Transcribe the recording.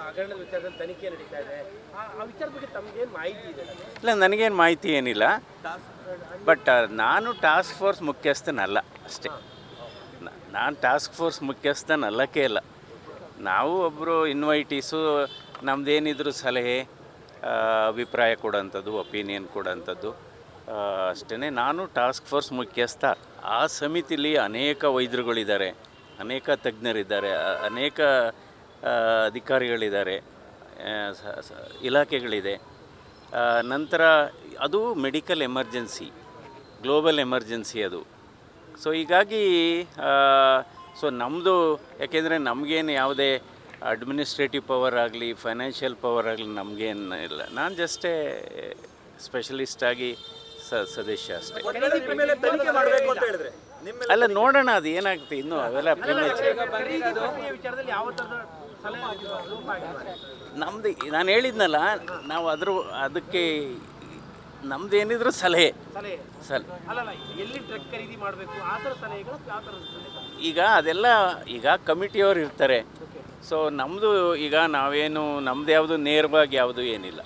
ಹಗರಣದ ವಿಚಾರದಲ್ಲಿ ತನಿಖೆ ನಡೀತಾ ಇದೆ. ಆ ವಿಚಾರದ ಬಗ್ಗೆ ತಮಗೇನು ಮಾಹಿತಿ ಇದೆ? ಇಲ್ಲ, ನನಗೇನು ಮಾಹಿತಿ ಏನಿಲ್ಲ. ಬಟ್ ನಾನು ಟಾಸ್ಕ್ ಫೋರ್ಸ್ ಮುಖ್ಯಸ್ಥನಲ್ಲ ಅಷ್ಟೇ. ನಾನು ಟಾಸ್ಕ್ ಫೋರ್ಸ್ ಮುಖ್ಯಸ್ಥನಲ್ಲಕ್ಕೆ ಇಲ್ಲ. ನಾವು ಒಬ್ಬರು ಇನ್ವೈಟೀಸು, ನಮ್ಮದೇನಿದ್ರು ಸಲಹೆ, ಅಭಿಪ್ರಾಯ ಕೊಡೋಂಥದ್ದು, ಒಪಿನಿಯನ್ ಕೊಡೋಂಥದ್ದು ಅಷ್ಟೇ. ನಾನು ಟಾಸ್ಕ್ ಫೋರ್ಸ್ ಮುಖ್ಯಸ್ಥ. ಆ ಸಮಿತಿಲಿ ಅನೇಕ ವೈದ್ಯರುಗಳಿದ್ದಾರೆ, ಅನೇಕ ತಜ್ಞರಿದ್ದಾರೆ, ಅನೇಕ ಅಧಿಕಾರಿಗಳಿದ್ದಾರೆ, ಇಲಾಖೆಗಳಿದೆ. ನಂತರ ಅದು ಮೆಡಿಕಲ್ ಎಮರ್ಜೆನ್ಸಿ, ಗ್ಲೋಬಲ್ ಎಮರ್ಜೆನ್ಸಿ ಅದು. ಸೊ ಹೀಗಾಗಿ ನಮ್ಮದು, ಯಾಕೆಂದರೆ ನಮಗೇನು ಯಾವುದೇ ಅಡ್ಮಿನಿಸ್ಟ್ರೇಟಿವ್ ಪವರ್ ಆಗಲಿ, ಫೈನಾನ್ಷಿಯಲ್ ಪವರ್ ಆಗಲಿ ನಮಗೇನು ಇಲ್ಲ. ನಾನು ಜಸ್ಟೇ ಸ್ಪೆಷಲಿಸ್ಟಾಗಿ ಸದಸ್ಯ ಅಷ್ಟೇ. ಅಲ್ಲ, ನೋಡೋಣ ಅದು ಏನಾಗುತ್ತೆ ಇನ್ನೂ, ಅವೆಲ್ಲ ನಮ್ಮದು ನಾನು ಹೇಳಿದ್ನಲ್ಲ, ನಾವು ಅದಕ್ಕೆ ನಮ್ದೇನಿದ್ರು ಸಲಹೆ. ಈಗ ಅದೆಲ್ಲ ಈಗ ಕಮಿಟಿಯವರು ಇರ್ತಾರೆ. ಸೊ ನಮ್ಮದು ಈಗ ನಾವೇನು, ನಮ್ಮದು ಯಾವುದು ನೇರವಾಗಿ ಯಾವುದು ಏನಿಲ್ಲ.